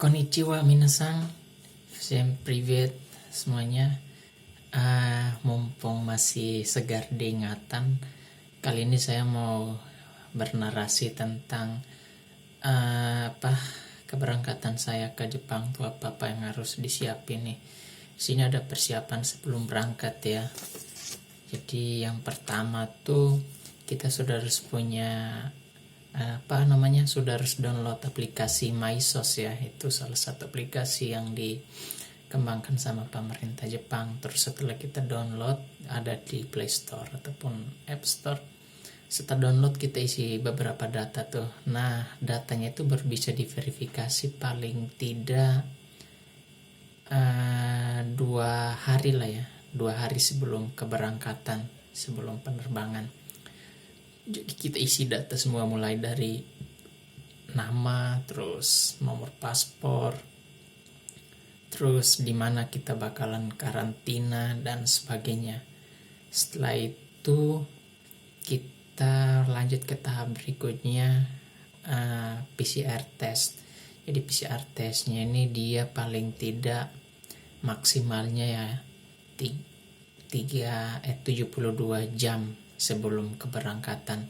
Konnichiwa minasan, всем привет semuanya. Mumpung masih segar diingatan, kali ini saya mau bernarasi tentang keberangkatan saya ke Jepang tuh apa yang harus disiapin nih. Di sini ada persiapan sebelum berangkat ya. Jadi yang pertama tuh kita sudah harus punya sudah harus download aplikasi MySOS ya. Itu salah satu aplikasi yang dikembangkan sama pemerintah Jepang. Terus setelah kita download, ada di Play Store ataupun App Store. Setelah download kita isi beberapa data tuh. Nah, datanya itu baru bisa diverifikasi paling tidak 2 hari lah ya, 2 hari sebelum keberangkatan, sebelum penerbangan. Jadi kita isi data semua, mulai dari nama, terus nomor paspor, terus di mana kita bakalan karantina dan sebagainya. Setelah itu kita lanjut ke tahap berikutnya, PCR test. Jadi PCR testnya ini dia paling tidak maksimalnya ya 72 jam sebelum keberangkatan.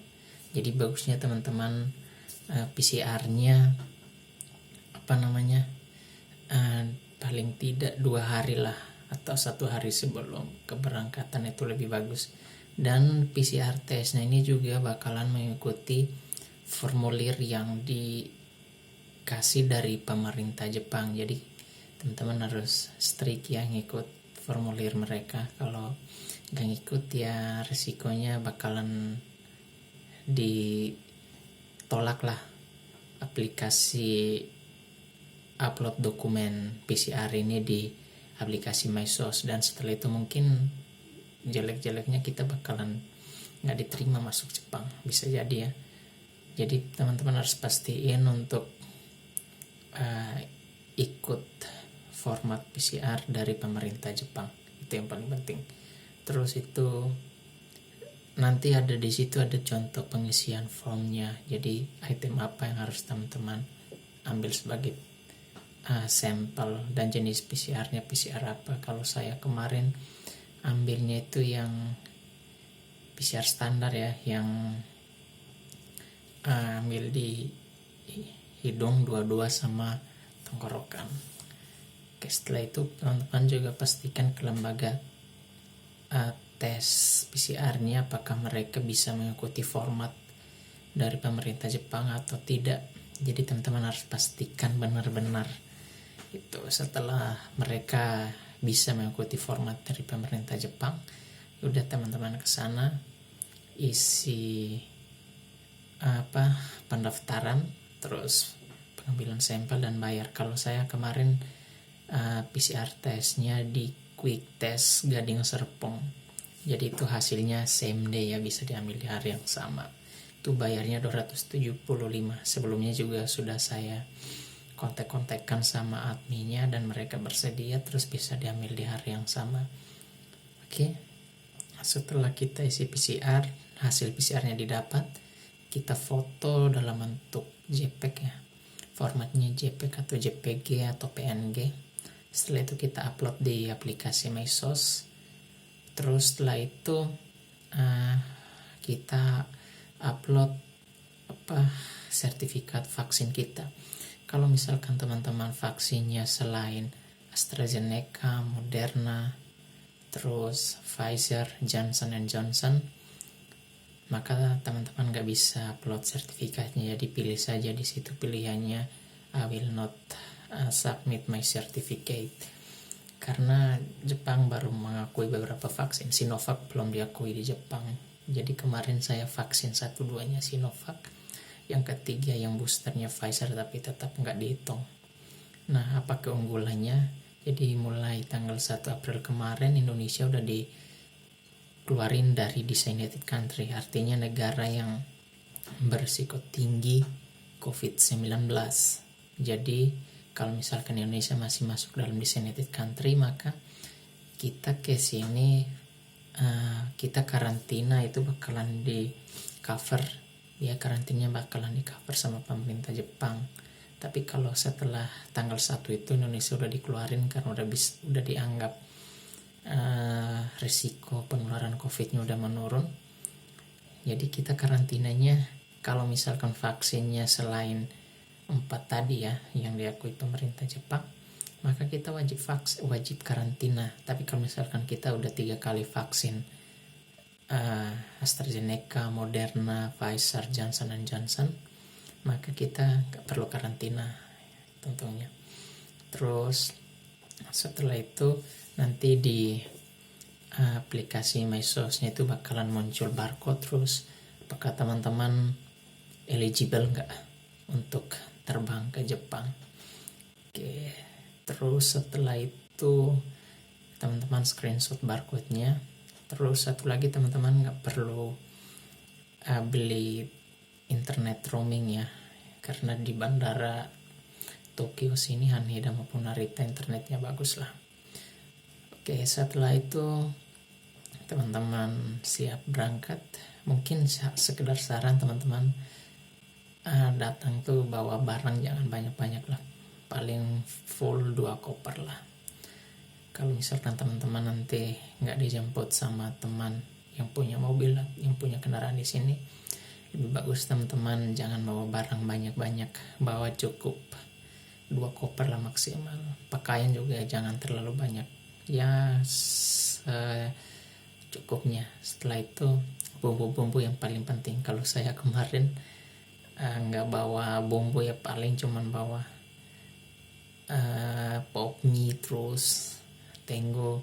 Jadi bagusnya teman-teman PCR-nya paling tidak 2 hari lah, atau 1 hari sebelum keberangkatan itu lebih bagus. Dan PCR testnya ini juga bakalan mengikuti formulir yang dikasih dari pemerintah Jepang. Jadi teman-teman harus strict ya ngikut formulir mereka. Kalau gak ngikut ya resikonya bakalan ditolak lah aplikasi upload dokumen PCR ini di aplikasi MySOS. Dan setelah itu mungkin jelek-jeleknya kita bakalan gak diterima masuk Jepang, bisa jadi ya. Jadi teman-teman harus pastiin untuk ikut format PCR dari pemerintah Jepang, itu yang paling penting. Terus itu nanti ada di situ ada contoh pengisian formnya. Jadi item apa yang harus teman-teman ambil sebagai sampel, dan jenis PCR-nya PCR apa. Kalau saya kemarin ambilnya itu yang PCR standar ya, yang ambil di hidung dua-dua sama tenggorokan. Oke, setelah itu teman-teman juga pastikan ke lembaga tes PCR-nya apakah mereka bisa mengikuti format dari pemerintah Jepang atau tidak. Jadi teman-teman harus pastikan benar-benar itu. Setelah mereka bisa mengikuti format dari pemerintah Jepang, udah teman-teman ke sana isi pendaftaran, terus pengambilan sampel dan bayar. Kalau saya kemarin PCR testnya di Quick Test Gading Serpong. Jadi itu hasilnya same day ya, bisa diambil di hari yang sama. Itu bayarnya 275. Sebelumnya juga sudah saya kontak-kontakkan sama adminnya dan mereka bersedia, terus bisa diambil di hari yang sama. Oke. Setelah kita isi PCR, hasil PCR-nya didapat, kita foto dalam bentuk JPEG ya. Formatnya JPEG atau JPG atau PNG. Setelah itu kita upload di aplikasi MySOS. Terus setelah itu kita upload sertifikat vaksin kita. Kalau misalkan teman-teman vaksinnya selain AstraZeneca, Moderna, terus Pfizer, Johnson & Johnson, maka teman-teman gak bisa upload sertifikatnya. Jadi pilih saja di situ pilihannya I will not submit my certificate, karena Jepang baru mengakui beberapa vaksin. Sinovac belum diakui di Jepang. Jadi kemarin saya vaksin 1-2-nya Sinovac, yang ketiga yang boosternya Pfizer, tapi tetap nggak dihitung. Nah, apa keunggulannya? Jadi mulai tanggal 1 April kemarin Indonesia udah dikeluarin dari designated country, artinya negara yang berisiko tinggi COVID-19. Jadi kalau misalkan Indonesia masih masuk dalam designated country, maka kita ke sini kita karantina itu bakalan di cover ya, karantinanya bakalan di cover sama pemerintah Jepang. Tapi kalau setelah tanggal 1 itu Indonesia udah dikeluarin karena udah dianggap risiko penularan COVID-nya udah menurun. Jadi kita karantinanya kalau misalkan vaksinnya selain 4 tadi ya yang diakui pemerintah Jepang, maka kita wajib karantina. Tapi kalau misalkan kita udah 3 kali vaksin AstraZeneca, Moderna, Pfizer, Johnson & Johnson, maka kita gak perlu karantina tentunya. Terus setelah itu nanti di aplikasi MySOS-nya itu bakalan muncul barcode, terus apakah teman-teman eligible nggak untuk terbang ke Jepang. Oke, terus setelah itu teman-teman screenshot barcode-nya. Terus satu lagi teman-teman nggak perlu beli internet roaming ya, karena di bandara Tokyo sini Haneda maupun Narita internetnya bagus lah. Oke, setelah itu teman-teman siap berangkat. Mungkin sekedar saran teman-teman, datang tuh bawa barang jangan banyak-banyak lah, paling full 2 koper lah. Kalau misalkan teman-teman nanti nggak dijemput sama teman yang punya mobil, yang punya kendaraan di sini, lebih bagus teman-teman jangan bawa barang banyak-banyak, bawa cukup 2 koper lah maksimal. Pakaian juga jangan terlalu banyak, ya cukupnya. Setelah itu bumbu-bumbu yang paling penting. Kalau saya kemarin nggak bawa bumbu ya, paling cuman bawa pop mie, terus Tenggo,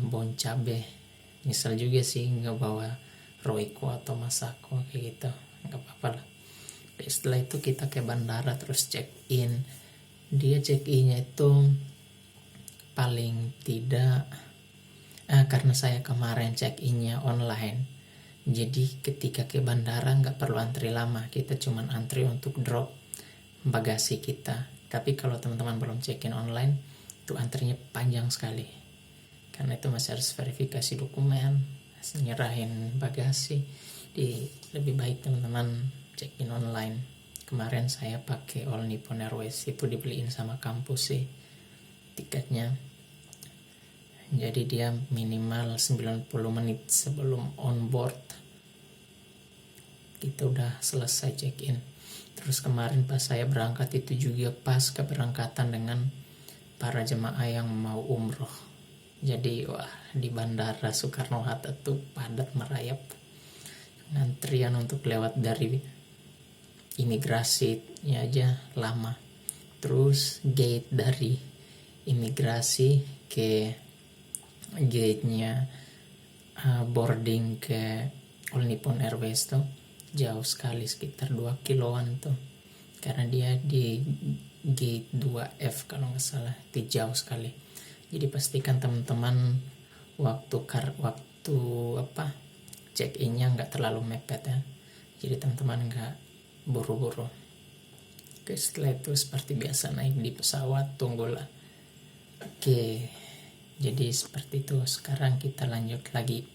bon cabe. Misal juga sih nggak bawa Royco atau Masako kayak gitu, nggak apa-apa lah. Setelah itu kita ke bandara terus check in. Dia check innya itu paling tidak karena saya kemarin check innya online, jadi ketika ke bandara nggak perlu antri lama, kita cuman antri untuk drop bagasi kita. Tapi kalau teman-teman belum check in online itu antrinya panjang sekali, karena itu masih harus verifikasi dokumen, nyerahin bagasi. Lebih baik teman-teman check in online. Kemarin saya pakai All Nippon Airways, itu dibeliin sama kampus sih tiketnya. Jadi dia minimal 90 menit sebelum on board kita udah selesai check in. Terus kemarin pas saya berangkat itu juga pas keberangkatan dengan para jemaah yang mau umroh. Jadi di bandara Soekarno-Hatta tuh padat merayap. Antrian untuk lewat dari imigrasinya aja lama. Terus gate dari imigrasi ke gate-nya boarding ke All Nippon Airways tuh jauh sekali, sekitar 2 kiloan tuh. Karena dia di gate 2F kalau nggak salah, itu jauh sekali. Jadi pastikan teman-teman waktu check in-nya nggak terlalu mepet ya. Jadi teman-teman nggak buru-buru. Oke, setelah itu seperti biasa naik di pesawat, tunggulah. Oke, jadi seperti itu. Sekarang kita lanjut lagi